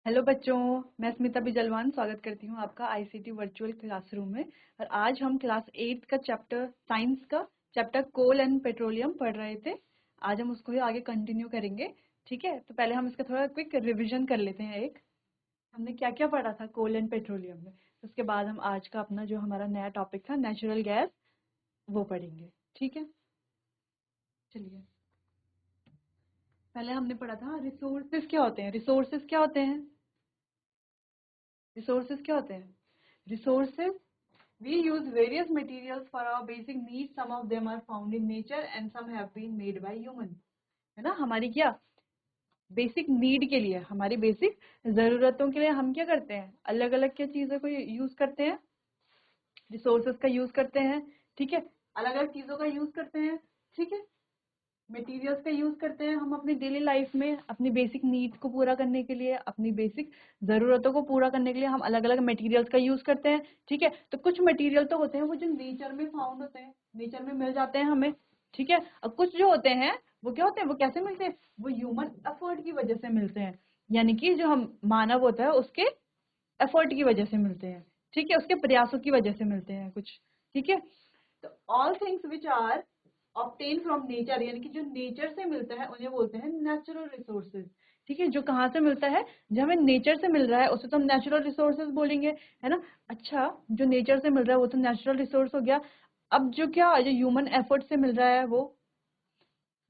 Hello बच्चों, मैं स्मिता बिजलवान स्वागत करती हूँ आपका आईसीटी वर्चुअल क्लासरूम में। और आज हम क्लास 8 का चैप्टर साइंस का चैप्टर कोल एंड पेट्रोलियम पढ़ रहे थे। आज हम उसको ही आगे कंटिन्यू करेंगे। ठीक है, तो पहले हम इसका थोड़ा क्विक रिवीजन कर लेते हैं। हमने क्या क्या पढ़ा था कोल एंड पेट्रोलियम में। उसके बाद हम आज का अपना जो हमारा नया टॉपिक था नेचुरल गैस वो पढ़ेंगे। ठीक है, चलिए। पहले हमने पढ़ा था रिसोर्सेज क्या होते हैं। रिसोर्सेज क्या होते हैं? रिसोर्सेज क्या होते हैं? Resources, we use various materials for our basic needs. Some of them are found in nature and some have been made by human. है ना, हमारी क्या बेसिक नीड के लिए, हमारी बेसिक जरूरतों के लिए हम क्या करते हैं, अलग अलग क्या चीजों को यूज करते हैं, रिसोर्सेज का यूज करते हैं। ठीक है, अलग अलग चीजों का यूज करते हैं। ठीक है, मटेरियल्स का यूज करते हैं हम अपनी डेली लाइफ में, अपनी बेसिक नीड्स को पूरा करने के लिए, अपनी बेसिक जरूरतों को पूरा करने के लिए हम अलग अलग मटेरियल्स का यूज करते हैं। ठीक है, तो कुछ मटेरियल तो होते हैं वो जो नेचर में फाउंड होते हैं, नेचर में मिल जाते हैं हमें। ठीक है, और कुछ जो होते हैं वो क्या होते हैं, वो कैसे मिलते हैं, वो ह्यूमन एफर्ट की वजह से मिलते हैं। यानी कि जो हम मानव होता है उसके एफर्ट की वजह से मिलते हैं। ठीक है, उसके प्रयासों की वजह से मिलते हैं कुछ। ठीक है, तो all things which are obtain from nature, यानी कि जो नेचर से मिलता है उन्हें बोलते हैं नेचुरल रिसोर्सेज। ठीक है, जो कहाँ से मिलता है, जो हमें नेचर से मिल रहा है उसे तो हम नेचुरल रिसोर्सेज बोलेंगे, है ना। अच्छा, जो नेचर से मिल रहा है वो तो नेचुरल रिसोर्स हो गया। अब जो क्या जो ह्यूमन एफर्ट से मिल रहा है वो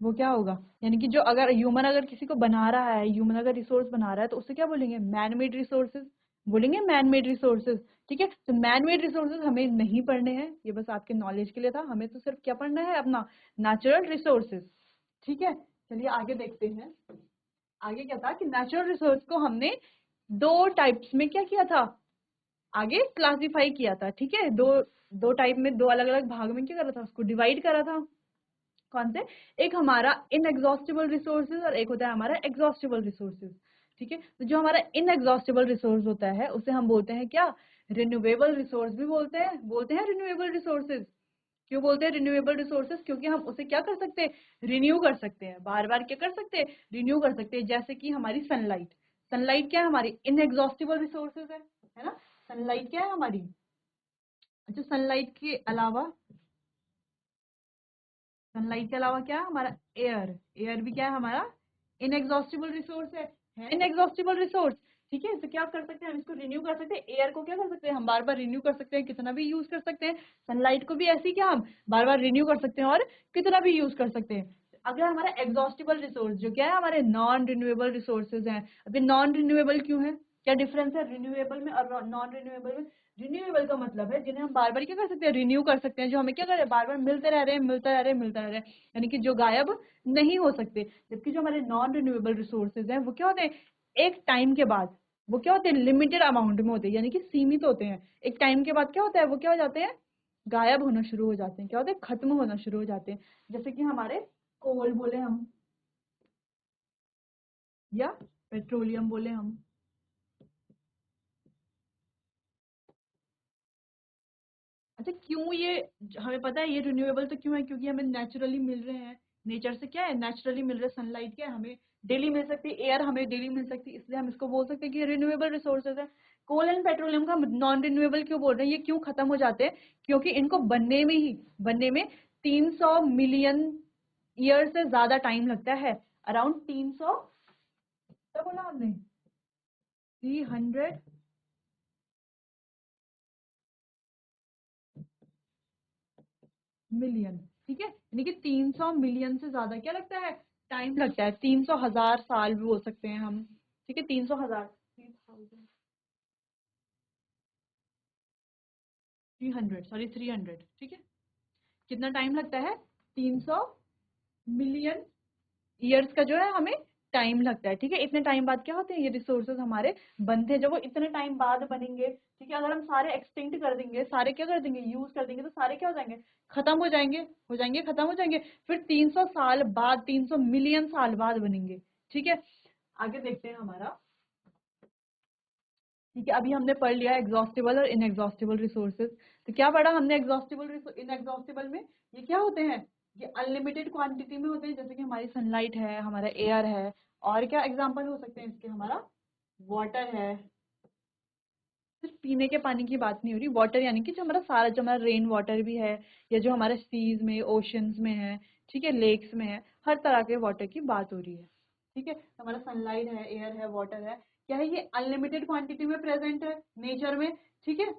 क्या होगा, यानी कि जो अगर ह्यूमन अगर किसी को बना रहा है, ह्यूमन अगर रिसोर्स बना रहा है तो उसे क्या बोलेंगे, मैन मेड रिसोर्सेज बोलेंगे, मैन मेड रिसोर्सेज। ठीक है, तो मैन मेड रिसोर्सेज हमें नहीं पढ़ने हैं, ये बस आपके नॉलेज के लिए था। हमें तो सिर्फ क्या पढ़ना है, अपना नेचुरल रिसोर्सेज। ठीक है, चलिए आगे देखते हैं। आगे क्या था कि नेचुरल रिसोर्स को हमने दो टाइप्स में क्या किया था, आगे क्लासिफाई किया था। ठीक है, दो दो टाइप में, दो अलग अलग भाग में क्या करा था, उसको डिवाइड करा था। कौन से? एक हमारा इनएग्जॉस्टिबल रिसोर्सेज और एक होता है हमारा एग्जॉस्टिबल रिसोर्सेज। ठीक है, तो जो हमारा इनएग्जॉस्टिबल रिसोर्स होता है उसे हम बोलते हैं क्या, रिन्यूएबल रिसोर्स भी बोलते हैं रिन्यूएबल रिसोर्सेज। क्यों बोलते हैं रिन्यूएबल रिसोर्सेज? क्योंकि हम उसे क्या कर सकते हैं, रिन्यू कर सकते हैं, बार बार क्या कर सकते हैं, रिन्यू कर सकते हैं। जैसे कि हमारी सनलाइट, सनलाइट क्या है, हमारी इनएग्जॉस्टिबल रिसोर्सेज है ना। सनलाइट क्या है हमारी, अच्छा सनलाइट के अलावा, सनलाइट के अलावा क्या है हमारा, एयर, एयर भी क्या है हमारा इनएग्जॉस्टिबल रिसोर्स है इनएग्जॉस्टिबल रिसोर्स। ठीक है, तो क्या कर सकते हैं, हम इसको रिन्यू कर सकते हैं। एयर को क्या कर सकते हैं, हम बार बार रिन्यू कर सकते हैं, कितना भी यूज कर सकते हैं। सनलाइट को भी ऐसे ही क्या हम बार बार रिन्यू कर सकते हैं और कितना भी यूज कर सकते हैं। अगर हमारा एग्जॉस्टिबल रिसोर्स जो क्या है, हमारे नॉन रिन्यूएबल रिसोर्सेज हैं। अभी नॉन रिन्यूएबल क्यों है, क्या डिफरेंस है रिन्यूएबल में और नॉन रिन्यूएबल में? रिन्यूएबल का मतलब है जिन्हें हम बार बार क्या कर सकते हैं, रिन्यू कर सकते हैं, जो हमें क्या कर रहे हैं, बार बार मिलते रह रहे हैं, मिलते रह रहे हैं, मिलते रह रहे हैं, यानी कि जो गायब नहीं हो सकते। जबकि जो हमारे नॉन रिन्यूएबल रिसोर्सेज हैं वो क्या होते हैं, एक टाइम के बाद वो क्या होते हैं, लिमिटेड अमाउंट में होते हैं, यानी कि सीमित होते हैं। एक टाइम के बाद क्या होता है, वो क्या हो जाते हैं, गायब होना शुरू हो जाते हैं, क्या होते हैं, खत्म होना शुरू हो जाते हैं। जैसे कि हमारे कोल बोले हम, या पेट्रोलियम बोले हम। अच्छा, क्यों ये, हमें पता है ये रिन्यूएबल तो क्यों है, क्योंकि हमें नेचुरली मिल रहे हैं। नेचर से क्या है, नेचुरली मिल रहे हैं। सनलाइट क्या है, हमें डेली मिल सकती है, एयर हमें डेली मिल सकती है, इसलिए हम इसको बोल सकते हैं कि ये रिन्यूएबल रिसोर्सेज है। कोल एंड पेट्रोलियम का नॉन रिन्यूएबल क्यों बोल रहे हैं, ये क्यों खत्म हो जाते हैं, क्योंकि इनको बनने में 300 मिलियन ईयर से ज्यादा टाइम लगता है। अराउंड 300, क्या बोला आपने, 300 मिलियन। ठीक है, यानी कि 300 मिलियन से ज्यादा क्या लगता है, टाइम लगता है। 300,000 साल भी बोल सकते हैं हम। ठीक है, 300,000, 300, सॉरी 300। ठीक है, कितना टाइम लगता है, 300 मिलियन ईयर्स का जो है हमें टाइम लगता है। ठीक है, इतने टाइम बाद क्या होते हैं, ये रिसोर्सेज हमारे बनते हैं। जब वो इतने टाइम बाद बनेंगे, ठीक है, अगर हम सारे एक्सटिंक्ट कर देंगे, सारे क्या कर देंगे, यूज कर देंगे, तो सारे क्या हो जाएंगे, खत्म हो जाएंगे, खत्म हो जाएंगे। फिर 300 साल बाद, 300 मिलियन साल बाद बनेंगे। ठीक है, आगे देखते हैं हमारा। ठीक है, अभी हमने पढ़ लिया एग्जॉस्टिबल और इनएग्जॉस्टिबल रिसोर्सेज। तो क्या पढ़ा हमने एग्जॉस्टिबल, इनएग्जॉस्टिबल में ये क्या होते हैं, ये अनलिमिटेड क्वांटिटी में होते हैं, जैसे कि हमारी सनलाइट है, हमारा एयर है। और क्या एग्जांपल हो सकते हैं इसके, हमारा वाटर है, सिर्फ पीने के पानी की बात नहीं हो रही, वाटर यानी कि जो हमारा सारा, जो हमारा रेन वाटर भी है, या जो हमारे सीज में, ओशंस में है, ठीक है, लेक्स में है, हर तरह के वाटर की बात हो रही है। ठीक है, तो हमारा सनलाइट है, एयर है, वाटर है, क्या है, ये अनलिमिटेड क्वांटिटी में प्रेजेंट है नेचर में। ठीक है,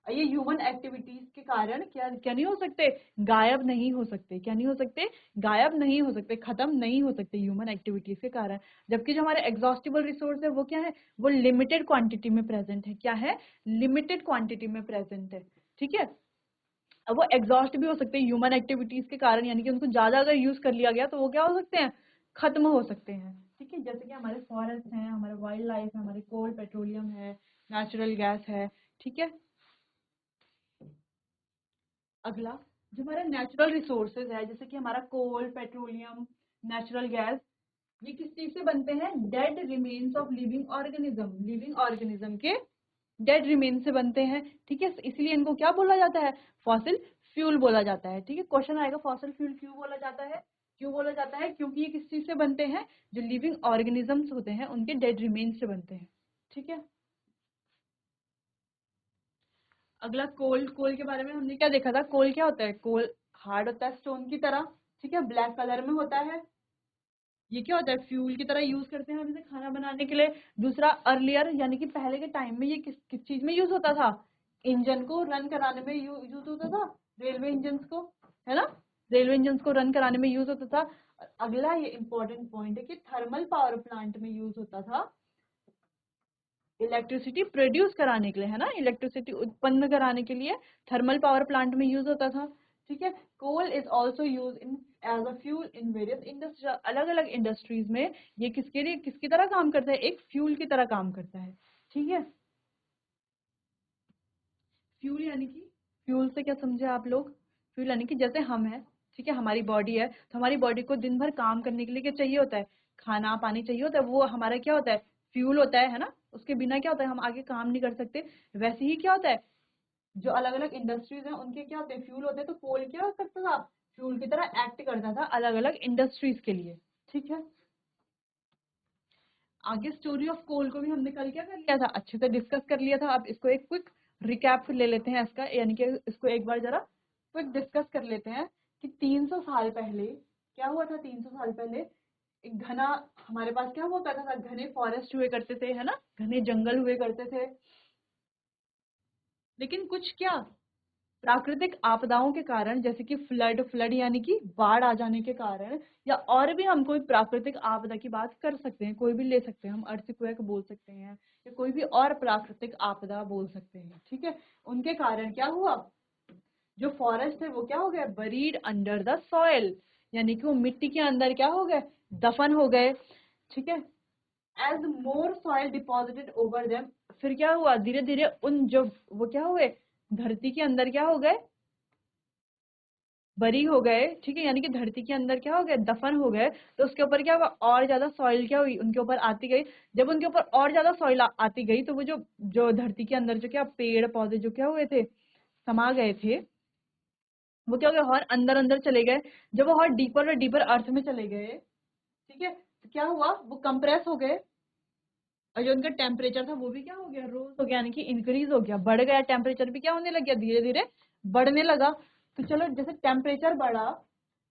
ये ह्यूमन एक्टिविटीज के कारण क्या क्या नहीं हो सकते, गायब नहीं हो सकते, क्या नहीं हो सकते, गायब नहीं हो सकते, खत्म नहीं हो सकते ह्यूमन एक्टिविटीज के कारण। जबकि जो हमारे एग्जॉस्टिबल रिसोर्स है वो क्या है, वो लिमिटेड क्वांटिटी में प्रेजेंट है, क्या है, लिमिटेड क्वांटिटी में प्रेजेंट है। ठीक है, अब वो एग्जॉस्ट भी हो सकते हैं ह्यूमन एक्टिविटीज के कारण, यानी कि उनको ज्यादा अगर यूज कर लिया गया तो वो क्या हो सकते हैं, खत्म हो सकते हैं। ठीक है, जैसे कि हमारे फॉरेस्ट हैं, हमारे वाइल्ड लाइफ है, हमारे कोल पेट्रोलियम है, नेचुरल गैस है। ठीक है, अगला जो हमारा नेचुरल रिसोर्सेज है, जैसे कि हमारा कोल, पेट्रोलियम, नेचुरल गैस, ये किस चीज से बनते हैं, dead remains of living organism, living organism के डेड रिमेन से बनते हैं। ठीक है, इसलिए इनको क्या बोला जाता है, फॉसिल फ्यूल बोला जाता है। ठीक है, क्वेश्चन आएगा फॉसिल फ्यूल क्यों बोला जाता है, क्यों बोला जाता है, क्योंकि ये किस चीज से बनते हैं, जो लिविंग ऑर्गेनिजम्स होते हैं उनके डेड रिमेन से बनते हैं। ठीक है, अगला कोल, कोल के बारे में हमने क्या देखा था, कोल क्या होता है, कोल हार्ड होता है स्टोन की तरह। ठीक है, ब्लैक कलर में होता है, ये क्या होता है, फ्यूल की तरह यूज करते हैं हम इसे खाना बनाने के लिए। दूसरा, अर्लियर यानी कि पहले के टाइम में ये किस किस चीज में यूज होता था, इंजन को रन कराने में यूज होता था, रेलवे इंजन को, है ना, रेलवे इंजन को रन कराने में यूज होता था। अगला ये इंपॉर्टेंट पॉइंट है कि थर्मल पावर प्लांट में यूज होता था, इलेक्ट्रिसिटी प्रोड्यूस कराने के लिए, है ना, इलेक्ट्रिसिटी उत्पन्न कराने के लिए थर्मल पावर प्लांट में यूज होता था। ठीक है, coal is also use in as a fuel in various industry, अलग अलग इंडस्ट्रीज में ये किसके लिए, किसकी तरह काम करता है, एक फ्यूल की तरह काम करता है। ठीक है, फ्यूल यानी कि, फ्यूल से क्या समझे आप लोग, फ्यूल यानी कि जैसे हम है, ठीक है, हमारी बॉडी है, तो हमारी बॉडी को दिन भर काम करने के लिए क्या चाहिए होता है, खाना पानी चाहिए होता है, वो हमारा क्या होता है, फ्यूल होता है ना, उसके बिना क्या होता है, हम आगे काम नहीं कर सकते। वैसे ही क्या होता है, जो अलग अलग इंडस्ट्रीज हैं उनके क्या होते हैं, फ्यूल होते हैं, तो कोल क्या करता था, फ्यूल की तरह एक्ट करता था अलग अलग इंडस्ट्रीज के लिए। ठीक है, आगे स्टोरी ऑफ कोल को भी हमने कल क्या कर लिया था, अच्छे से डिस्कस कर लिया था। अब इसको एक क्विक रिकैप ले लेते हैं इसका, यानी कि इसको एक बार जरा क्विक डिस्कस कर लेते हैं कि 300 साल पहले क्या हुआ था। 300 साल पहले एक घना, हमारे पास क्या हुआ करता था, घने फॉरेस्ट हुए करते थे, है ना, घने जंगल हुए करते थे। लेकिन कुछ क्या, प्राकृतिक आपदाओं के कारण, जैसे कि फ्लड, फ्लड यानी कि बाढ़ आ जाने के कारण, या और भी हम कोई प्राकृतिक आपदा की बात कर सकते हैं, कोई भी ले सकते हैं हम, अर्थक्वेक बोल सकते हैं, या कोई भी और प्राकृतिक आपदा बोल सकते हैं। ठीक है, उनके कारण क्या हुआ, जो फॉरेस्ट है वो क्या हो गया, बरीड अंडर द सॉइल, यानी कि वो मिट्टी के अंदर क्या हो गए, दफन हो गए। ठीक है, एज मोर सॉइल डिपॉजिटेड ओवर देम, फिर क्या हुआ, धीरे धीरे उन जो वो क्या हुए, धरती के अंदर क्या हो गए, बरी हो गए। ठीक है, यानी कि धरती के अंदर क्या हो गए, दफन हो गए। तो उसके ऊपर क्या हुआ, और ज्यादा सॉइल क्या हुई, उनके ऊपर आती गई। जब उनके ऊपर और ज्यादा सॉइल आती गई, तो वो जो जो धरती के अंदर जो क्या पेड़ पौधे जो क्या हुए थे, समा गए थे, वो क्या हो गया, और अंदर अंदर चले गए। जब वो और डीपर और डीपर अर्थ में चले गए, ठीक है, तो क्या हुआ, वो कंप्रेस हो गए, और जो उनका टेम्परेचर था वो भी क्या हो गया, रोज हो गया, यानी कि इंक्रीज हो गया, बढ़ गया, टेम्परेचर भी क्या होने लग गया, धीरे धीरे बढ़ने लगा। तो चलो, जैसे टेम्परेचर बढ़ा,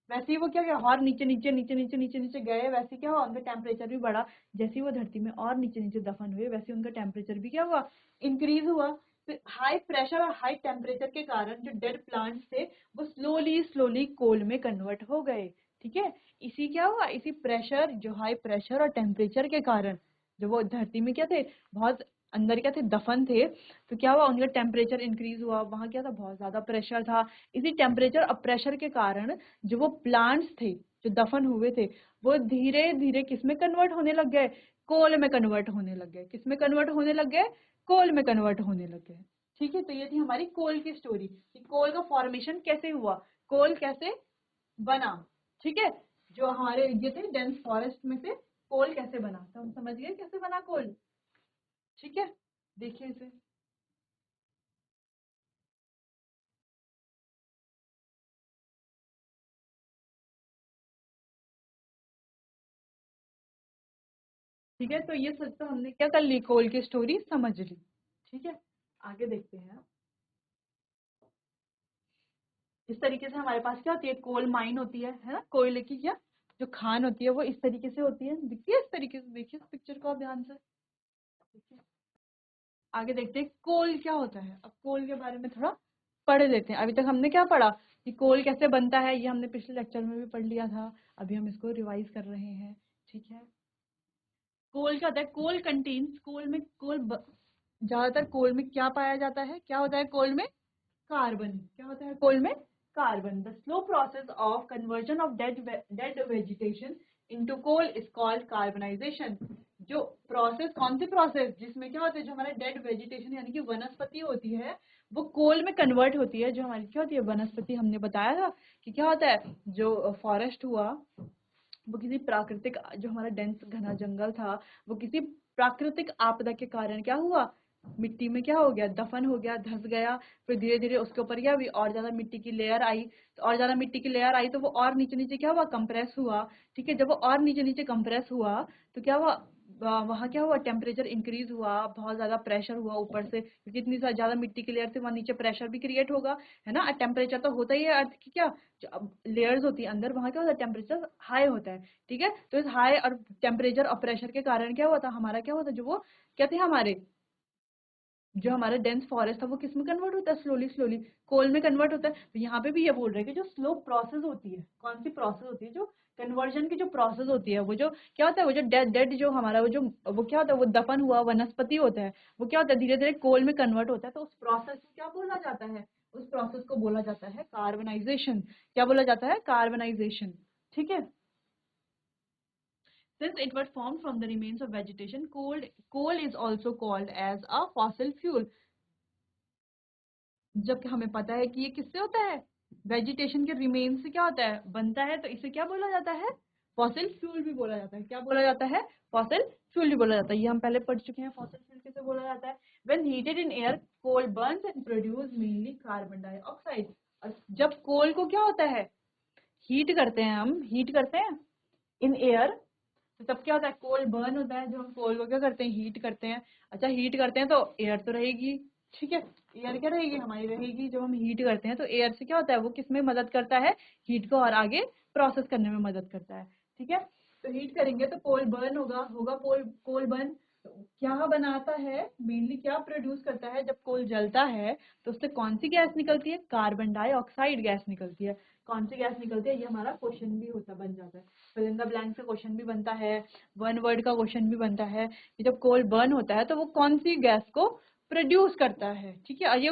वैसे ही वो क्या गया, और नीचे नीचे नीचे नीचे नीचे नीचे गए, वैसे क्या हुआ, उनका टेम्परेचर भी बढ़ा। जैसे ही वो धरती में और नीचे नीचे दफन हुए, वैसे उनका टेम्परेचर भी क्या हुआ, इंक्रीज हुआ। फिर हाई प्रेशर और हाई टेम्परेचर के कारण जो डेड प्लांट्स थे, वो स्लोली स्लोली कोल में कन्वर्ट हो गए। ठीक है, इसी क्या हुआ, इसी प्रेशर, जो हाई प्रेशर और टेम्परेचर के कारण, जो वो धरती में क्या थे, बहुत अंदर क्या थे, दफन थे, तो क्या हुआ, उनका टेम्परेचर इंक्रीज हुआ, वहां क्या था, बहुत ज्यादा प्रेशर था। इसी टेम्परेचर और प्रेशर के कारण जो वो प्लांट्स थे, जो दफन हुए थे, वो धीरे धीरे किस में कन्वर्ट होने लग गए, कोल में कन्वर्ट होने लग गए। किस में कन्वर्ट होने लग गए, कोल में कन्वर्ट होने लग गए। ठीक है, तो ये थी हमारी कोल की स्टोरी, कि कोल का फॉर्मेशन कैसे हुआ, कोल कैसे बना। ठीक है, जो हमारे ये थे डेंस फॉरेस्ट में से कोल कैसे बना, तो हम समझ गए कैसे बना कोल। ठीक है, देखिए इसे। ठीक है, तो ये सच तो हमने क्या कर ली, कोल की स्टोरी समझ ली। ठीक है, आगे देखते हैं। इस तरीके से हमारे पास क्या होती है, कोल माइन होती है ना, कोयले की क्या जो खान होती है वो इस तरीके से होती है, दिखती है इस तरीके से, देखिए इस पिक्चर को आप ध्यान से देखिए। आगे देखते हैं कोल क्या होता है। अब कोल के बारे में थोड़ा पढ़ लेते हैं। अभी तक हमने क्या पढ़ा कि कोल कैसे बनता है, ये हमने पिछले लेक्चर में भी पढ़ लिया था, अभी हम इसको रिवाइज कर रहे हैं। ठीक है, कोल क्या होता है, कोल कंटेन्स, कोल में ज्यादातर कोल में क्या पाया जाता है, क्या होता है कोल में, कार्बन। क्या होता है कोल में, carbon. The slow process of conversion of dead vegetation into coal is called carbonisation. जो प्रोसेस, कौन सी प्रोसेस, जिसमें क्या होता है, जो हमारे डेड वेजिटेशन यानी कि वनस्पति होती है वो कोल में कन्वर्ट होती है। जो हमारी क्या होती है वनस्पति, हमने बताया था कि क्या होता है, जो फॉरेस्ट हुआ वो किसी प्राकृतिक, जो हमारा डेंस घना जंगल था वो किसी प्राकृतिक आपदा के कारण क्या हुआ, मिट्टी में क्या हो गया, दफन हो गया, धंस गया। फिर धीरे धीरे उसके ऊपर क्या हुई, और ज्यादा मिट्टी की लेयर आई, तो और ज्यादा मिट्टी की लेयर आई तो वो और नीचे नीचे क्या हुआ, कंप्रेस हुआ। ठीक है, जब वो और नीचे नीचे कंप्रेस हुआ तो क्या हुआ, वहाँ क्या हुआ, टेम्परेचर इंक्रीज हुआ, बहुत ज्यादा प्रेशर हुआ ऊपर से, क्योंकि इतनी ज्यादा मिट्टी की लेयर से वहाँ नीचे प्रेशर भी क्रिएट होगा, है ना। टेम्परेचर तो होता ही है अर्थ की, क्या जो लेयर्स होती है अंदर, वहाँ क्या होता है, टेम्परेचर हाई होता है। ठीक है, तो इस हाई और टेम्परेचर और प्रेशर के कारण क्या होता है, हमारा क्या होता है, जो वो क्या थे हमारे, जो हमारा डेंस फॉरेस्ट था वो किस में कन्वर्ट होता है, स्लोली स्लोली कोल में कन्वर्ट होता है। तो यहाँ पे भी ये बोल रहे हैं कि जो स्लो प्रोसेस होती है, कौन सी प्रोसेस होती है, जो कन्वर्जन की जो प्रोसेस होती है, वो जो क्या होता है, वो जो डेड डेड जो हमारा वो क्या होता है, वो दफन हुआ वनस्पति होता है, वो क्या होता है, धीरे धीरे कोल में कन्वर्ट होता है। तो उस प्रोसेस को क्या बोला जाता है, उस प्रोसेस को बोला जाता है कार्बनाइजेशन। क्या बोला जाता है, कार्बनाइजेशन। ठीक है, since it was formed from the remains of vegetation, coal is also called as a fossil fuel। जब हमें पता है कि ये किससे होता है, वेजिटेशन के रिमेन से क्या होता है, बनता है, तो इसे क्या बोला जाता है, फॉसिल फ्यूल भी बोला जाता है। क्या बोला जाता है, फॉसिल फ्यूल भी बोला जाता है। ये हम पहले पढ़ चुके हैं, फॉसिल फ्यूल किसे बोला जाता है। When heated in air coal burns and produce mainly carbon dioxide. और जब कोल को क्या होता है, हीट करते हैं, हम हीट करते हैं इन एयर, तो तब क्या होता है, कोल बर्न होता है, जो हम कोल को क्या करते हैं, हीट करते हैं। अच्छा, हीट करते हैं तो एयर तो रहेगी। ठीक है, एयर क्या रहेगी, हमारी रहेगी। जब हम हीट करते हैं तो एयर से क्या होता है, वो किसमें मदद करता है, हीट को और आगे प्रोसेस करने में मदद करता है। ठीक है, तो हीट करेंगे तो कोल बर्न होगा, होगा कोल कोल बर्न। तो क्या बनाता है, मेनली क्या प्रोड्यूस करता है, जब कोल जलता है तो उससे कौन सी गैस निकलती है, कार्बन डाइऑक्साइड गैस निकलती है। कौन सी गैस निकलती है, ये हमारा क्वेश्चन भी होता बन जाता है, फिल इन द ब्लैंक से क्वेश्चन भी बनता है, वन वर्ड का क्वेश्चन भी बनता है कि जब कोल बर्न होता है तो वो कौन सी गैस को प्रोड्यूस करता है। ठीक है, और ये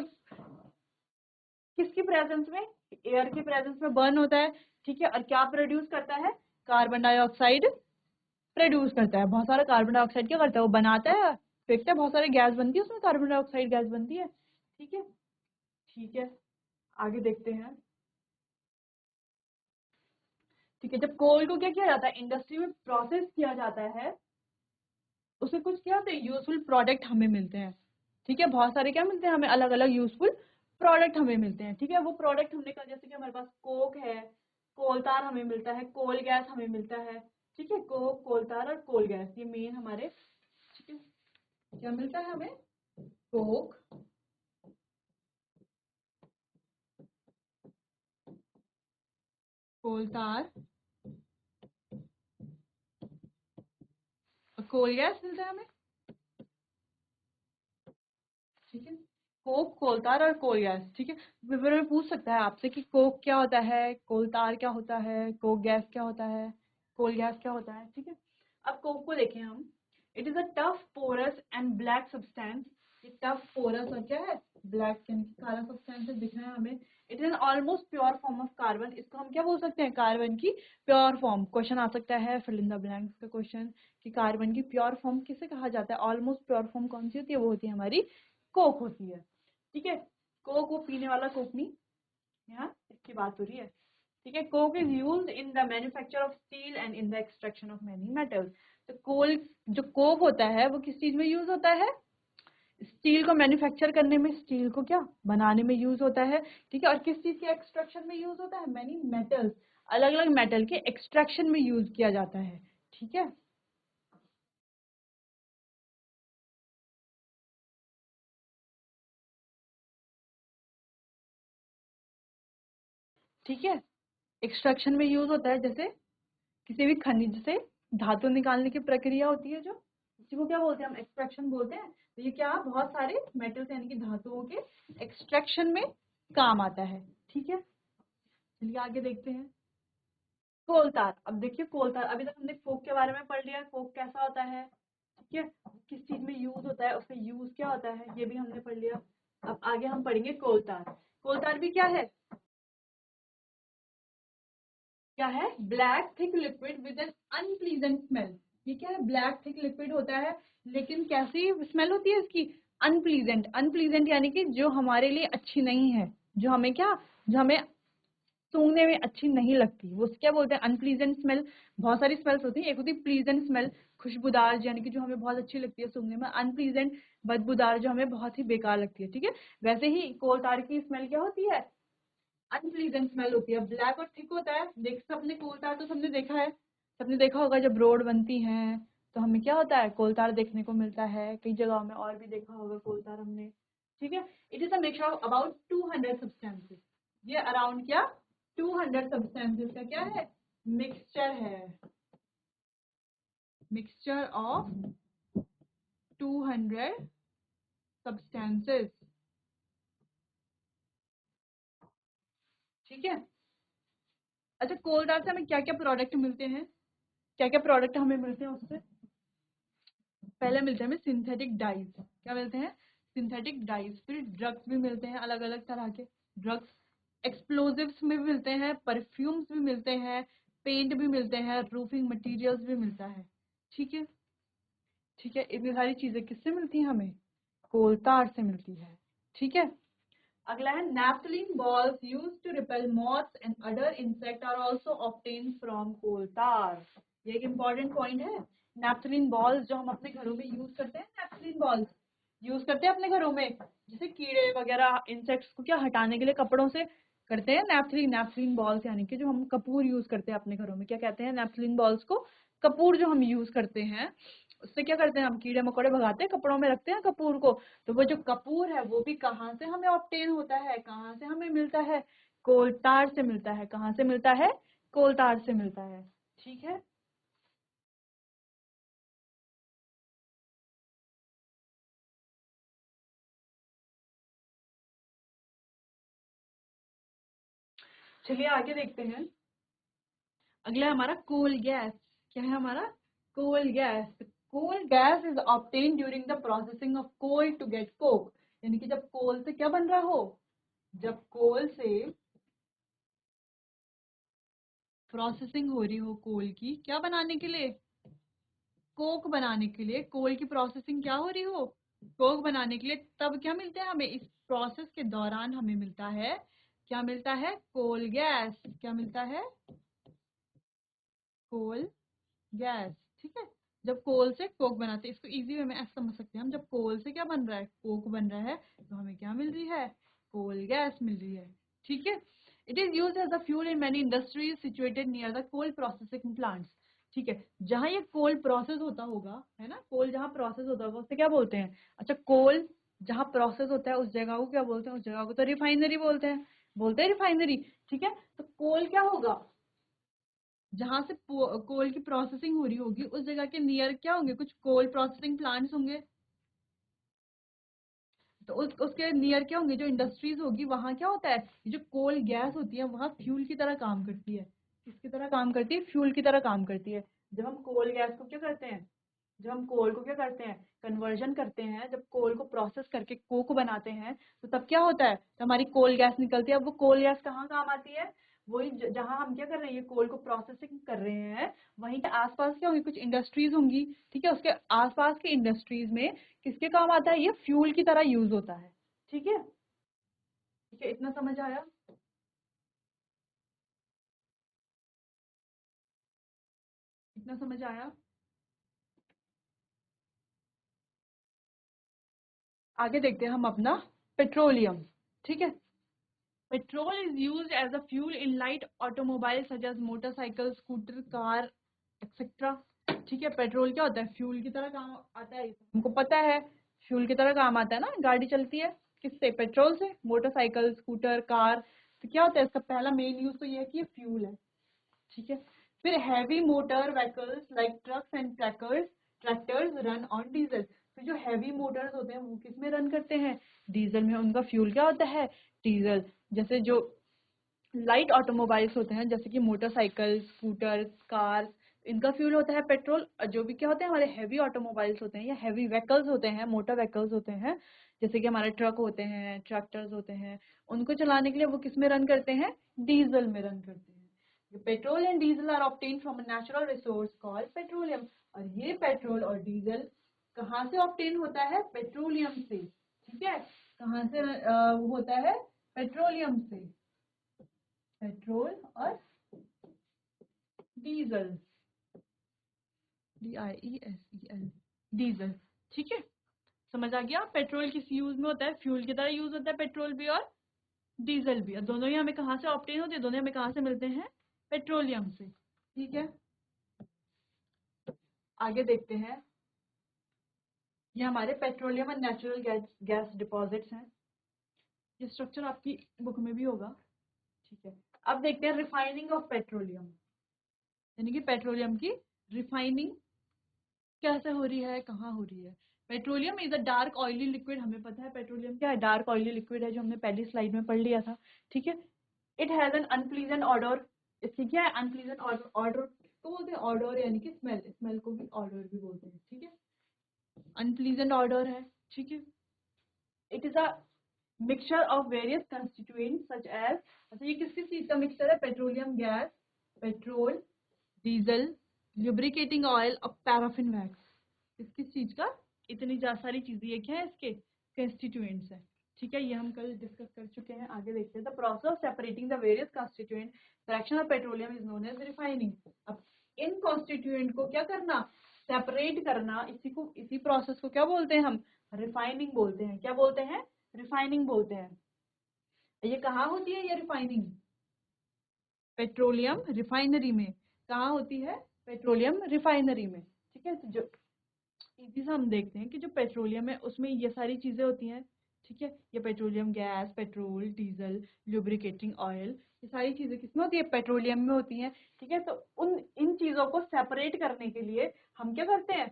किसकी प्रेजेंस में, एयर की प्रेजेंस में बर्न होता है। ठीक है, और क्या प्रोड्यूस करता है, कार्बन डाइऑक्साइड प्रोड्यूस करता है। बहुत सारा कार्बन डाइऑक्साइड क्या करता है, वो बनाता है, फेंकता है, बहुत सारी गैस बनती है उसमें, कार्बन डाइऑक्साइड गैस बनती है। ठीक है, ठीक है, आगे देखते हैं। ठीक है, जब कोल को क्या किया जाता है, इंडस्ट्री में प्रोसेस किया जाता है, उससे कुछ क्या होते हैं, यूजफुल प्रोडक्ट हमें मिलते हैं। ठीक है, बहुत सारे क्या मिलते हैं हमें, अलग अलग यूजफुल प्रोडक्ट हमें मिलते हैं। ठीक है, वो प्रोडक्ट हमने कहा, जैसे कि हमारे पास कोक है, कोलतार हमें मिलता है, कोल गैस हमें मिलता है। ठीक है, कोक, कोलतार और कोल गैस, ये मेन हमारे। ठीक है, क्या मिलता है हमें, कोक, कोलतार और कोल गैस मिलता है हमें। ठीक है, कोक, कोलतार और कोल गैस। ठीक है, पेपर में पूछ सकता है आपसे कि कोक क्या होता है, कोलतार क्या होता है, कोक गैस क्या होता है, कोल गैस क्या होता है। ठीक है, अब कोक को देखें हम। It is a tough porous and black substance. ये टफ पोरस और क्या है, ब्लैक काला सब्सटेंस दिख रहा है हमें। It is an almost pure form of carbon. इसको हम क्या बोल सकते हैं, कार्बन की प्योर फॉर्म। क्वेश्चन आ सकता है फिल इन द ब्लैंक्स का क्वेश्चन कि कार्बन की प्योर फॉर्म किसे कहा जाता है। ऑलमोस्ट प्योर फॉर्म कौन सी होती है, वो होती है हमारी कोक होती है। ठीक है, कोक वो पीने वाला कोक नहीं, यहाँ इसकी बात हो रही है। ठीक है, Coke is used in the manufacture of steel and in the extraction of many metals. तो कोल, जो कोक होता है वो किस चीज में यूज होता है, स्टील को मैन्युफैक्चर करने में, स्टील को क्या बनाने में यूज होता है। ठीक है, और किस चीज के एक्सट्रैक्शन में यूज होता है, मैनी मेटल्स, अलग अलग मेटल के एक्सट्रैक्शन में यूज किया जाता है। ठीक है, ठीक है। एक्सट्रैक्शन में यूज होता है, जैसे किसी भी खनिज से धातु निकालने की प्रक्रिया होती है जो, इसी को क्या बोलते हैं, हम एक्सट्रैक्शन बोलते हैं। तो ये क्या, बहुत सारे मेटल्स यानी कि धातुओं के एक्सट्रैक्शन में काम आता है। ठीक है, चलिए आगे देखते हैं। कोल तार। अब देखिए कोल तार, अभी तक हमने कोक के बारे में पढ़ लिया, कोक कैसा होता है, ठीक है, किस चीज में यूज होता है, उसका यूज क्या होता है, ये भी हमने पढ़ लिया। अब आगे हम पढ़ेंगे कोल तार। कोल तार भी क्या है, क्या है, black thick liquid with an unpleasant smell. ये क्या है, ब्लैक थिक लिक्विड होता है, लेकिन कैसी स्मेल होती है इसकी, अनप्लीजेंट। अनप्लीजेंट यानी कि जो हमारे लिए अच्छी नहीं है, जो हमें क्या, जो हमें सूंघने में अच्छी नहीं लगती, वो क्या बोलते हैं, अनप्लीजेंट स्मेल। बहुत सारी स्मेल्स होती है, एक होती है प्लीजेंट स्मेल, खुशबूदार, यानी कि जो हमें बहुत अच्छी लगती है सूंघने में। अनप्लीजेंट, बदबूदार, जो हमें बहुत ही बेकार लगती है। ठीक है, वैसे ही कोल तार की स्मेल क्या होती है, अनप्लीजेंट स्मेल होती है। ब्लैक और थिक होता है, देख सबने कोल तार तो सबने देखा है, सबने देखा होगा जब रोड बनती है तो हमें क्या होता है, कोल तार देखने को मिलता है, कई जगहों में और भी देखा होगा कोल तार हमने। ठीक है, it is a mixture of about 200 substances. ये अराउंड क्या, 200 सब्सटेंसेस का क्या है, मिक्सचर है, मिक्सचर ऑफ 200 सब्सटेंसेस। ठीक है, अच्छा कोल तार से हमें क्या क्या प्रोडक्ट मिलते हैं, क्या क्या प्रोडक्ट हमें मिलते हैं उससे, पहले मिलते हैं हमें सिंथेटिक डाइज। क्या मिलते हैं, सिंथेटिक डाइज। फिर ड्रग्स भी मिलते हैं, अलग अलग तरह के ड्रग्स। एक्सप्लोजिव्स में भी मिलते हैं, परफ्यूम्स भी मिलते हैं, पेंट भी मिलते हैं, रूफिंग मटेरियल्स भी मिलता है। ठीक है, ठीक है, इतनी सारी चीजें किससे मिलती हैं हमें, कोल तार से मिलती है। ठीक है, अगला है naphthalene balls use to repel moths and other insect are also obtain from coal tar. ये एक इम्पॉर्टेंट पॉइंट है। नैप्थलीन बॉल्स जो हम अपने घरों में यूज करते हैं, नैप्थलीन बॉल्स यूज करते हैं अपने घरों में, जैसे कीड़े वगैरह इंसेक्ट्स को क्या हटाने के लिए कपड़ों से करते हैं नैप्थलीन। नैप्थलीन बॉल्स यानी कि जो हम कपूर यूज करते हैं अपने घरों में, क्या कहते हैं नैप्थलीन बॉल्स को, कपूर जो हम यूज करते हैं, उससे क्या करते हैं हम, कीड़े मकोड़े भगाते हैं, कपड़ों में रखते हैं कपूर को। तो वो जो कपूर है वो भी कहाँ से हमें ऑब्टेन होता है, कहाँ से हमें मिलता है, कोल तार से मिलता है। कहाँ से मिलता है, कोल तार से मिलता है। ठीक है, चलिए आगे देखते हैं। अगला है हमारा कोल गैस। क्या है हमारा, coal gas. Coal gas is obtain during the processing of coal to get coke. यानी कि जब कोल से क्या बन रहा हो, जब कोल से प्रोसेसिंग हो रही हो कोल की, क्या बनाने के लिए, कोक बनाने के लिए, कोल की प्रोसेसिंग क्या हो रही हो, कोक बनाने के लिए, तब क्या मिलता है हमें, इस प्रोसेस के दौरान हमें मिलता है, क्या मिलता है, कोल गैस। क्या मिलता है, कोल गैस। ठीक है, जब कोल से कोक बनाते हैं, इसको इजी वे में ऐसे समझ सकते हैं हम, जब कोल से क्या बन रहा है, कोक बन रहा है, तो हमें क्या मिल रही है, कोल गैस मिल रही है। ठीक है, it is use as a fuel in many industries situated near the coal processing plants. ठीक है, जहां ये कोल प्रोसेस होता होगा, है ना, कोल जहां प्रोसेस होता होगा उसे क्या बोलते हैं, अच्छा कोल जहां प्रोसेस होता है उस जगह को क्या बोलते हैं, उस जगह को तो रिफाइनरी बोलते हैं, बोलते हैं रिफाइनरी। ठीक है, तो कोल क्या होगा, जहां से कोल की प्रोसेसिंग हो रही होगी उस जगह के नियर क्या होंगे, कुछ कोल प्रोसेसिंग प्लांट्स होंगे। तो उसके नियर क्या होंगे, जो इंडस्ट्रीज होगी, वहां क्या होता है, ये जो कोल गैस होती है वहां फ्यूल की तरह काम करती है। किसकी तरह काम करती है, फ्यूल की तरह काम करती है। जब हम कोल गैस को क्या करते हैं, जब हम कोल को क्या करते हैं, कन्वर्जन करते हैं, जब कोल को प्रोसेस करके कोक बनाते हैं, तो तब क्या होता है, तो हमारी कोल गैस निकलती है। अब वो कोल गैस कहाँ काम आती है, वही जहां हम क्या कर रहे हैं, ये कोल को प्रोसेसिंग कर रहे हैं, वहीं के आसपास क्या होंगी, कुछ इंडस्ट्रीज होंगी। ठीक है, उसके आसपास के इंडस्ट्रीज में किसके काम आता है, ये फ्यूल की तरह यूज होता है। ठीक है, ठीक है, इतना समझ आया, इतना समझ आया। आगे देखते हैं हम अपना पेट्रोलियम। ठीक है, petrol is used as a fuel in light automobile such as motorcycle, scooter, car, etcetera. ठीक है, पेट्रोल क्या होता है, फ्यूल की तरह काम आता है, हमको पता है, फ्यूल की तरह काम आता है ना, गाड़ी चलती है किससे, पेट्रोल से, मोटरसाइकिल, स्कूटर, कार, तो क्या होता है इसका पहला मेन यूज तो ये है कि ये फ्यूल है, ठीक है। फिर heavy motor vehicles like trucks and tractors run on diesel. तो जो हैवी मोटर्स होते हैं वो किस में रन करते हैं, डीजल में। उनका फ्यूल क्या होता है, डीजल। जैसे जो लाइट ऑटोमोबाइल्स होते हैं जैसे कि मोटरसाइकिल, स्कूटर, कार, इनका फ्यूल होता है पेट्रोल। और जो भी क्या होते हैं हमारे हैवी ऑटोमोबाइल्स होते हैं या हैवी व्हीकल्स होते हैं, मोटर व्हीकल्स होते हैं, जैसे कि हमारे ट्रक होते हैं, ट्रैक्टर्स होते हैं, उनको चलाने के लिए वो किस में रन करते हैं, डीजल में रन करते हैं। Petrol and diesel are obtain from a natural resource called petroleum. और ये पेट्रोल और डीजल कहाँ से ऑब्टेन होता है, पेट्रोलियम से, ठीक है। कहाँ से होता है, पेट्रोलियम से, पेट्रोल और डीजल, DIESEL, डीजल, ठीक है। समझ आ गया, पेट्रोल किस यूज में होता है, फ्यूल की तरह यूज होता है पेट्रोल भी और डीजल भी। और दोनों ही हमें कहाँ से ऑब्टेन होते हैं, दोनों हमें कहाँ से मिलते हैं, पेट्रोलियम से, ठीक है। आगे देखते हैं, ये हमारे पेट्रोलियम और नेचुरल गैस डिपॉजिट्स हैं। ये स्ट्रक्चर आपकी बुक में भी होगा, ठीक है। अब देखते हैं रिफाइनिंग ऑफ पेट्रोलियम, यानी कि पेट्रोलियम की रिफाइनिंग कैसे हो रही है, कहाँ हो रही है। Petroleum is a dark oily liquid, हमें पता है पेट्रोलियम क्या है, डार्क ऑयली लिक्विड है, जो हमने पहली स्लाइड में पढ़ लिया था, ठीक है। It has an unpleasant order, इसकी क्या है, अनप्लीजेंट ऑर्डर। ऑर्डर तो बोलते हैं ऑर्डर, यानी कि स्मेल, स्मेल को भी ऑर्डर भी बोलते हैं, ठीक है। अनप्लीजेंट ऑर्डर है, ठीक है। It is a mixture of various constituent such as, अच्छा ये किस किस चीज का मिक्सचर है, petroleum gas, petrol, diesel, lubricating oil और पैराफिन वैक्स। किस किस चीज का, इतनी सारी चीजें ये क्या है, इसके कंस्टिट्यूएंट्स है, ठीक है। ये हम कल डिस्कस कर चुके हैं। आगे देखते हैं, the process of separating the various constituent fraction of petroleum is known as refining. अब इन कॉन्स्टिट्यूएंट को क्या करना, सेपरेट करना, इसी प्रोसेस को क्या बोलते हैं हम, रिफाइनिंग बोलते हैं। क्या बोलते हैं, रिफाइनिंग बोलते हैं। ये कहाँ होती है, ये रिफाइनिंग, पेट्रोलियम रिफाइनरी में। कहाँ होती है, पेट्रोलियम रिफाइनरी में, ठीक है। तो जो इसी से हम देखते हैं कि जो पेट्रोलियम है उसमें ये सारी चीजें होती हैं, ठीक है। ये petroleum gas, petrol, diesel, lubricating oil, ये सारी चीजें किसमें होती है, पेट्रोलियम में होती हैं, ठीक है। तो उन इन चीजों को सेपरेट करने के लिए हम क्या करते हैं,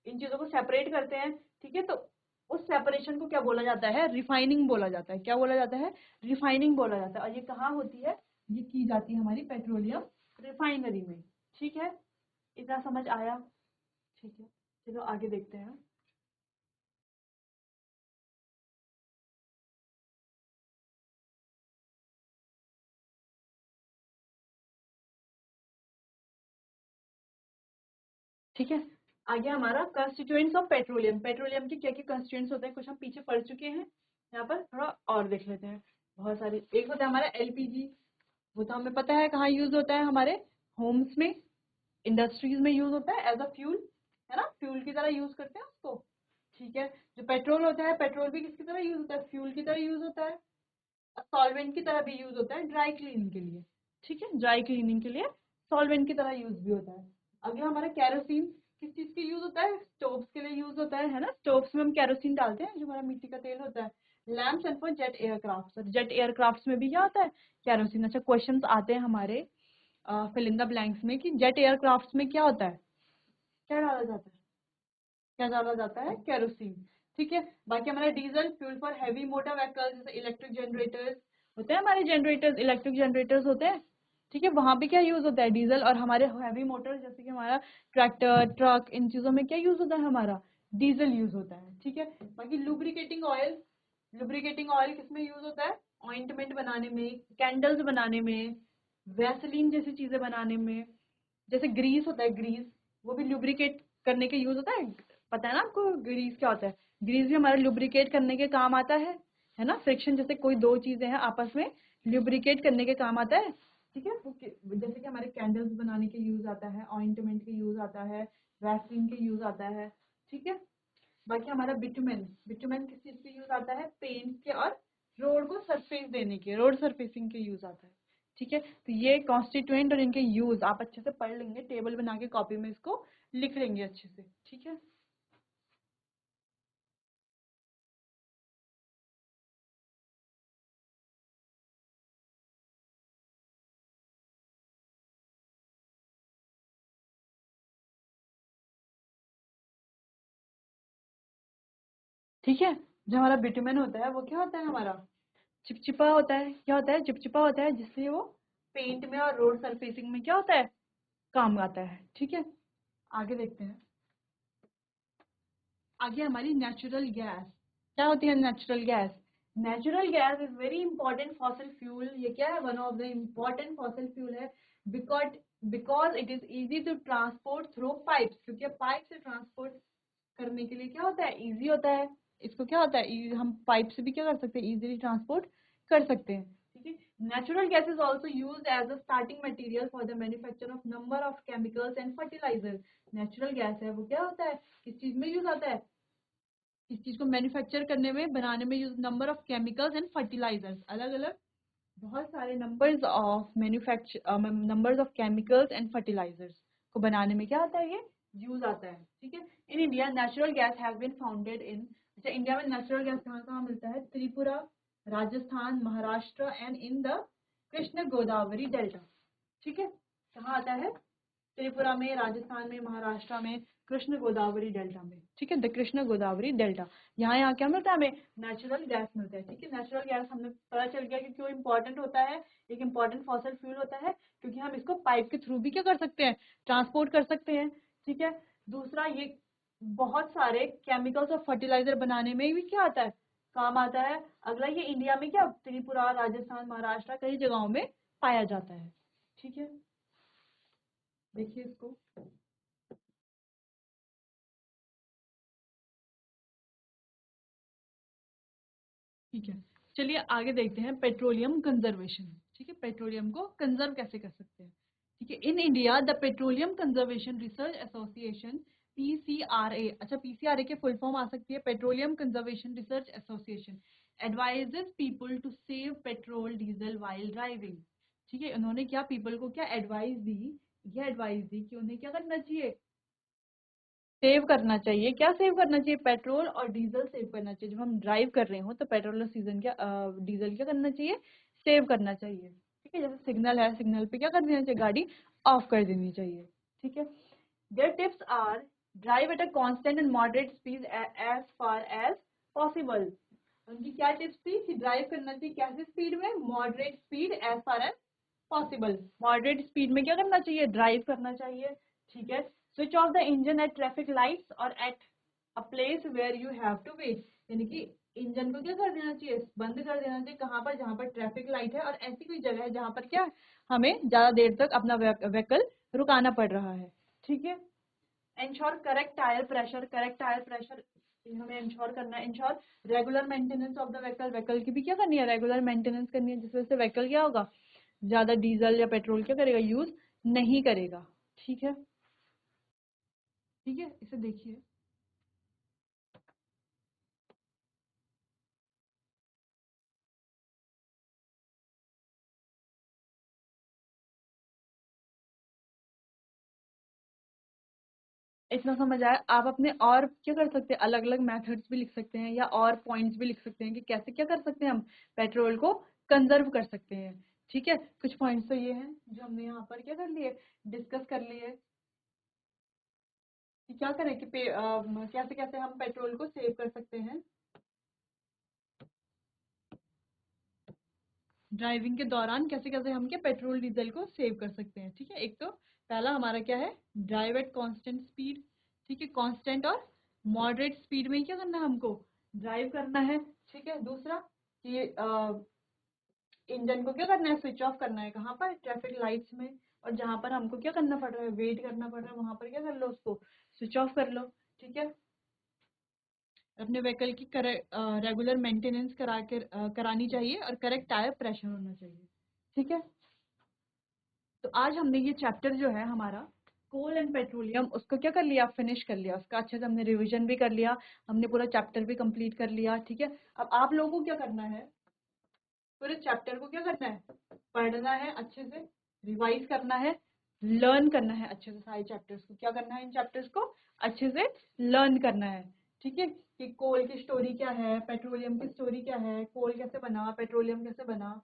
इन चीजों को सेपरेट करते हैं, ठीक है। तो उस सेपरेशन को क्या बोला जाता है, रिफाइनिंग बोला जाता है। क्या बोला जाता है, रिफाइनिंग बोला जाता है। और ये कहाँ होती है, ये की जाती है हमारी पेट्रोलियम रिफाइनरी में, ठीक है। इतना समझ आया, ठीक है। चलो आगे देखते हैं। ठीक है, आगे हमारा कंस्टिट्यूएंट्स ऑफ पेट्रोलियम। पेट्रोलियम के क्या क्या कंस्टिट्यूएंट्स होते हैं, कुछ हम पीछे पढ़ चुके हैं, यहाँ पर थोड़ा और देख लेते हैं। बहुत सारे, एक होता है हमारा LPG, वो तो हमें पता है कहाँ यूज होता है, हमारे होम्स में, इंडस्ट्रीज में यूज होता है एज अ फ्यूल, है ना, फ्यूल की तरह यूज करते हैं उसको, ठीक है। जो पेट्रोल होता है, पेट्रोल भी किसकी तरह यूज होता है, फ्यूल की तरह यूज होता है, सॉल्वेंट की तरह भी यूज होता है ड्राई क्लीनिंग के लिए, ठीक है। ड्राई क्लीनिंग के लिए सॉल्वेंट की तरह यूज भी होता है। अगला हमारा कैरोसिन, किस चीज के यूज होता है, स्टोव्स के लिए यूज होता है ना, स्टोव्स में हम कैरोसिन डालते हैं, जो हमारा मिट्टी का तेल होता है। Lamps and for jet aircraft, jet aircraft में भी क्या होता है, कैरोसिन। अच्छा क्वेश्चंस आते हैं हमारे फिल इन द ब्लैंक्स में कि जेट एयरक्राफ्ट में क्या होता है, क्या डाला जाता है, क्या डाला जाता है, केरोसिन, ठीक है। बाकी हमारा diesel, fuel for heavy motor vehicles, जैसे इलेक्ट्रिक जनरेटर्स होते हैं, हमारे जनरेटर्स, इलेक्ट्रिक जनरेटर्स होते हैं, ठीक है। वहां पे क्या यूज होता है, डीजल। और हमारे हैवी मोटर जैसे कि हमारा ट्रैक्टर, ट्रक, इन चीजों में क्या यूज होता है, हमारा डीजल यूज होता है, ठीक है। बाकी लुब्रिकेटिंग ऑयल, लुब्रिकेटिंग ऑयल किसमें यूज होता है, ऑइंटमेंट बनाने में, कैंडल्स बनाने में, वैसलीन जैसी चीजें बनाने में। जैसे ग्रीस होता है, ग्रीस वो भी लुब्रिकेट करने के यूज होता है। पता है ना आपको ग्रीस क्या होता है, ग्रीस भी हमारा लुब्रिकेट करने के काम आता है ना। फ्रिक्शन, जैसे कोई दो चीजें हैं आपस में, लुब्रिकेट करने के काम आता है, ठीक है। जैसे कि हमारे कैंडल्स बनाने के यूज आता है, ऑइंटमेंट के यूज आता है, वैसलीन के यूज आता है, ठीक है। बाकी हमारा बिटुमेन, बिटुमेन किस चीज के यूज आता है, पेंट के और रोड को सरफेस देने के, रोड सरफेसिंग के यूज आता है, ठीक है। तो ये कॉन्स्टिट्यूएंट और इनके यूज आप अच्छे से पढ़ लेंगे, टेबल बना के कॉपी में इसको लिख लेंगे अच्छे से, ठीक है। ठीक है। जो हमारा बिटुमेन होता है वो क्या होता है, हमारा चिपचिपा होता है। क्या होता है, चिपचिपा होता है, जिससे वो पेंट में और रोड सरफेसिंग में क्या होता है, काम आता है। ठीक है, आगे देखते हैं। आगे हमारी नेचुरल गैस। क्या होती है natural gas? Natural gas is very important fossil fuel. ये क्या है, one of the important fossil fuel है। Because because it is easy to transport through pipes, क्योंकि पाइप से ट्रांसपोर्ट करने के लिए क्या होता है, इजी होता है। इसको क्या होता है, हम पाइप से भी क्या कर सकते हैं, इजीली ट्रांसपोर्ट कर सकते हैं। ठीक है। Natural gas is also use as a starting material for the manufacture of number of chemicals and fertiliser. Natural gas है वो क्या होता है, किस चीज में यूज आता है, इस चीज को मैन्युफैक्चर करने में, बनाने में use number of chemicals and fertilisers, अलग अलग बहुत सारे numbers of chemicals and fertilisers को बनाने में क्या आता है, ये यूज आता है। ठीक है। In India natural gas have been founded in, अच्छा इंडिया में नेचुरल गैस कहाँ कहाँ मिलता है, Tripura, Rajasthan, Maharashtra and in the Krishna Godavari delta. ठीक है, कहाँ आता है, त्रिपुरा में, राजस्थान में, महाराष्ट्र में, कृष्ण गोदावरी डेल्टा में। ठीक है, द कृष्ण गोदावरी डेल्टा। यहाँ यहाँ क्या मिलता है हमें, नेचुरल गैस मिलता है। ठीक है, नेचुरल गैस हमें पता चल गया कि क्यों इंपॉर्टेंट होता है, एक इंपॉर्टेंट फॉसिल फ्यूल होता है, क्योंकि हम इसको पाइप के थ्रू भी क्या कर सकते हैं, ट्रांसपोर्ट कर सकते हैं। ठीक है। दूसरा, ये बहुत सारे केमिकल्स और फर्टिलाइजर बनाने में भी क्या आता है, काम आता है। अगला, ये इंडिया में क्या, त्रिपुरा, राजस्थान, महाराष्ट्र, कई जगहों में पाया जाता है। ठीक है, देखिए इसको। ठीक है, चलिए आगे देखते हैं पेट्रोलियम कंजर्वेशन। ठीक है, पेट्रोलियम को कंजर्व कैसे कर सकते हैं। ठीक है, in India the petroleum conservation research association, PCRA, अच्छा पीसीआरए के फुल फॉर्म आ सकती है petroleum conservation research association, advises people to save petrol diesel while driving. ठीक है, उन्होंने क्या पीपल को क्या एडवाइस दी, ये एडवाइस दी कि उन्हें क्या करना चाहिए, सेव करना चाहिए। क्या सेव करना चाहिए, पेट्रोल और डीजल सेव करना चाहिए। जब हम ड्राइव कर रहे हो तो पेट्रोल और सीजन क्या डीजल क्या करना चाहिए, सेव करना चाहिए। ठीक है, जैसे सिग्नल है, सिग्नल पे क्या कर देना चाहिए, गाड़ी ऑफ कर देनी चाहिए। ठीक है। Their tips are, drive at a constant and moderate speed as far as possible. उनकी क्या टिप्स थी कि ड्राइव करना चाहिए कैसी स्पीड में, moderate speed as far as possible. Moderate speed में क्या करना चाहिए, ड्राइव करना चाहिए। ठीक है। Switch off the engine at traffic lights और at a place where you have to wait, यानी कि इंजन को क्या कर देना चाहिए, बंद कर देना चाहिए। कहाँ पर, जहाँ पर ट्रैफिक लाइट है और ऐसी कोई जगह है जहाँ पर क्या हमें ज्यादा देर तक अपना व्हीकल रुकाना पड़ रहा है। ठीक है। Ensure correct tyre pressure, correct tyre pressure हमें इंश्योर करना है। Ensure regular maintenance of the vehicle, vehicle की भी क्या करनी है, रेगुलर मेंटेनेंस करनी है, जिस वजह से व्हीकल क्या होगा, ज्यादा डीजल या पेट्रोल क्या करेगा, यूज नहीं करेगा। ठीक है। ठीक है, इसे देखिए। इतना समझ आया, आप अपने और क्या कर सकते हैं, अलग अलग मेथड्स भी लिख सकते हैं या और पॉइंट्स भी लिख सकते हैं कि कैसे क्या कर सकते हैं हम पेट्रोल को कंजर्व कर सकते हैं। ठीक है, कुछ पॉइंट्स तो ये हैं जो हमने यहाँ पर क्या कर लिए, डिस्कस कर लिए कि क्या करें कि कैसे कैसे हम पेट्रोल को सेव कर सकते हैं ड्राइविंग के दौरान, कैसे कैसे हम क्या पेट्रोल डीजल को सेव कर सकते हैं। ठीक है, एक तो पहला हमारा क्या है, ड्राइव एट कांस्टेंट स्पीड। ठीक है, कांस्टेंट और मॉडरेट स्पीड में क्या करना है हमको, ड्राइव करना है। ठीक है। दूसरा कि इंजन को क्या करना है, स्विच ऑफ करना है, कहाँ पर, ट्रैफिक लाइट्स में। और जहाँ पर हमको क्या करना पड़ रहा है, वेट करना पड़ रहा है, वहां पर क्या कर लो, उसको स्विच ऑफ कर लो। ठीक है। अपने व्हीकल की रेगुलर मेंटेनेंस करानी चाहिए और करेक्ट टायर प्रेशर होना चाहिए। ठीक है। तो आज हमने ये चैप्टर जो है हमारा कोल एंड पेट्रोलियम, उसको क्या कर लिया, फिनिश कर लिया, उसका अच्छे से हमने रिवीजन भी कर लिया, हमने पूरा चैप्टर भी कंप्लीट कर लिया। ठीक है। अब आप लोगों को क्या करना है, पूरे चैप्टर को क्या करना है, पढ़ना है अच्छे से, रिवाइज करना है, लर्न करना है अच्छे से। सारे चैप्टर्स को क्या करना है, इन चैप्टर्स को अच्छे से लर्न करना है। ठीक है, कि कोल की स्टोरी क्या है, पेट्रोलियम की स्टोरी क्या है, कोल कैसे बना, पेट्रोलियम कैसे बना।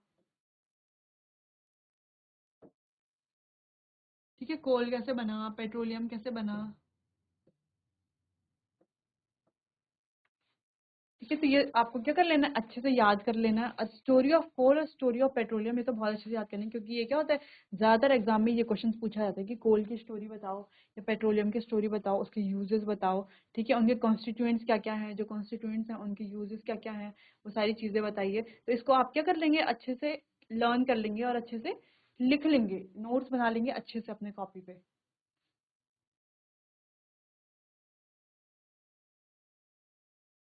ठीक है, कोल कैसे बना, पेट्रोलियम कैसे बना। ठीक है। तो ये आपको क्या कर लेना है, अच्छे से याद कर लेना है। स्टोरी ऑफ कोल और स्टोरी ऑफ पेट्रोलियम, ये तो बहुत अच्छे से याद करना है, क्योंकि ये क्या होता है, ज्यादातर एग्जाम में ये क्वेश्चन पूछा जाता है कि कोल की स्टोरी बताओ या पेट्रोलियम की स्टोरी बताओ, उसके यूजेस बताओ, ठीक है, उनके कॉन्स्टिट्यूएंट्स क्या क्या है, जो कॉन्स्टिट्यूएंट्स हैं उनके यूजेस क्या क्या है, वो सारी चीजें बताइए। तो इसको आप क्या कर लेंगे, अच्छे से लर्न कर लेंगे और अच्छे से लिख लेंगे, नोट्स बना लेंगे अच्छे से अपने कॉपी पे।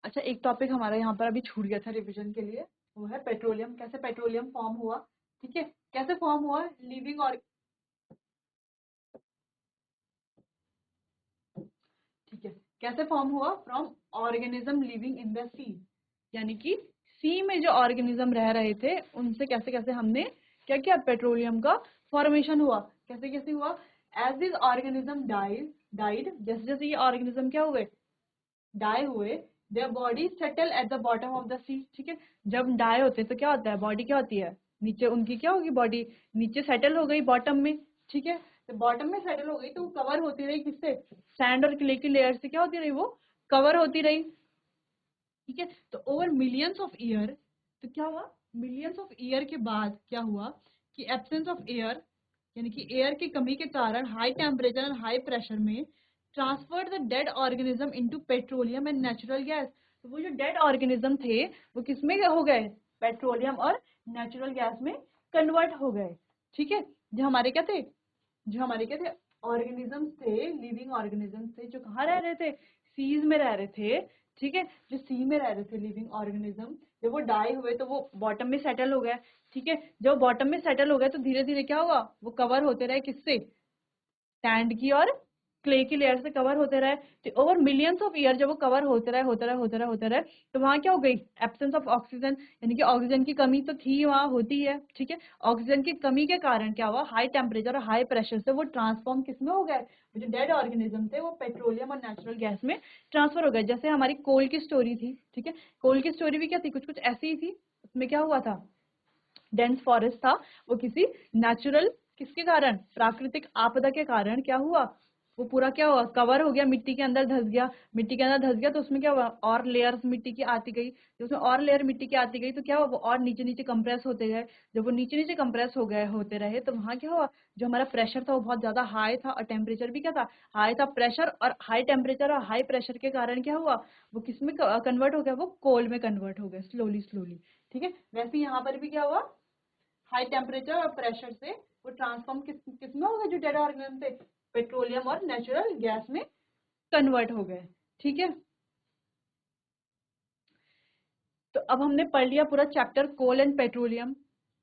अच्छा, एक टॉपिक हमारा यहाँ पर अभी छूट गया था रिवीजन के लिए, वो है पेट्रोलियम, कैसे पेट्रोलियम फॉर्म हुआ। ठीक है, कैसे फॉर्म हुआ, लिविंग और, ठीक है, कैसे फॉर्म हुआ, from organism living in the sea, यानी कि सी में जो ऑर्गेनिज्म रह रहे थे उनसे कैसे कैसे हमने क्या किया, पेट्रोलियम का फॉर्मेशन हुआ। कैसे कैसे हुआ, एज दिस ऑर्गेनिज्म डाइड, जैसे जैसे ये ऑर्गेनिज्म क्या हुए, डाई हुए, their body settle at the bottom of the sea. ठीक है, जब डाई होते हैं तो क्या होता है, बॉडी क्या होती है, नीचे उनकी क्या होगी, बॉडी नीचे सेटल हो गई बॉटम में। ठीक है, तो बॉटम में सेटल हो गई तो वो कवर होती रही किससे, सैंड और क्ले की लेयर से क्या होती रही, वो कवर होती रही। ठीक है, तो ओवर मिलियंस ऑफ ईयर, तो क्या हुआ, मिलियंस ऑफ ईयर के बाद क्या हुआ कि एब्सेंस ऑफ एयर, यानी कि एयर की कमी के कारण हाई टेम्परेचर और हाई प्रेशर में transferred the dead organism into petroleum and natural gas. तो वो जो डेड ऑर्गेनिज्म थे वो किसमें हो गए, पेट्रोलियम और नेचुरल गैस में कन्वर्ट हो गए। ठीक है, जो हमारे क्या थे, जो हमारे क्या थे, ऑर्गेनिजम्स थे, लिविंग ऑर्गेनिजम्स थे, जो कहाँ रह रहे थे, सीज में रह रहे थे। ठीक है, जो सी में रह रहे थे लिविंग ऑर्गेनिज्म, जब वो डाई हुए तो वो बॉटम में सेटल हो गए। ठीक है, जब बॉटम में सेटल हो गए तो धीरे धीरे क्या हुआ, वो कवर होते रहे किससे, सैंड की और क्ले की लेयर से कवर होते रहे। तो ओवर मिलियंस ऑफ ईयर जब वो कवर होते रहे, तो वहां क्या हो गई, एब्सेंस ऑफ ऑक्सीजन, यानी कि ऑक्सीजन की कमी तो थी, वहां होती है। ठीक है, ऑक्सीजन की कमी के कारण क्या हुआ, हाई टेम्परेचर और हाई प्रेशर से वो ट्रांसफॉर्म किसमें हो गए, वो जो डेड ऑर्गेनिज्म थे वो पेट्रोलियम और नेचुरल गैस में ट्रांसफर हो गए। जैसे हमारी कोल की स्टोरी थी, ठीक है, कोल की स्टोरी भी क्या थी, कुछ कुछ ऐसी ही थी। उसमें क्या हुआ था, डेंस फॉरेस्ट था, वो किसी नेचुरल, किसके कारण, प्राकृतिक आपदा के कारण क्या हुआ, वो पूरा क्या हुआ, कवर हो गया, मिट्टी के अंदर धस गया। मिट्टी के अंदर धस गया तो उसमें क्या हुआ, और लेयर्स मिट्टी की आती गई, जब उसमें और लेयर मिट्टी की आती गई तो क्या हुआ, वो और नीचे नीचे कंप्रेस होते गए। जब वो नीचे नीचे कंप्रेस हो गए होते रहे तो वहां क्या हुआ, जो हमारा प्रेशर था वो बहुत ज्यादा हाई था और टेम्परेचर भी क्या था, हाई था। प्रेशर और हाई टेम्परेचर और हाई प्रेशर के कारण क्या हुआ, वो किस में कन्वर्ट हो गया, वो कोल में कन्वर्ट हो गया, स्लोली स्लोली। ठीक है, वैसे यहाँ पर भी क्या हुआ, हाई टेम्परेचर और प्रेशर से वो ट्रांसफॉर्म किस में हो गए, जो डेड ऑर्गेनिज्म थे पेट्रोलियम और नेचुरल गैस में कन्वर्ट हो गए। ठीक है, तो अब हमने पढ़ लिया पूरा चैप्टर कोल एंड पेट्रोलियम।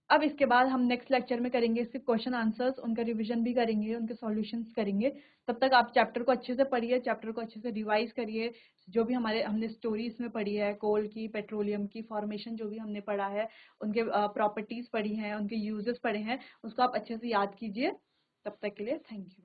अब इसके बाद हम नेक्स्ट लेक्चर में करेंगे इसके क्वेश्चन आंसर्स, उनका रिवीजन भी करेंगे, उनके सॉल्यूशंस करेंगे। तब तक आप चैप्टर को अच्छे से पढ़िए, चैप्टर को अच्छे से रिवाइज करिए। जो भी हमने स्टोरी इसमें पढ़ी है, कोल की, पेट्रोलियम की, फॉर्मेशन जो भी हमने पढ़ा है, उनके प्रॉपर्टीज पढ़ी हैं, उनके यूजेस पढ़े हैं, उसको आप अच्छे से याद कीजिए। तब तक के लिए थैंक यू।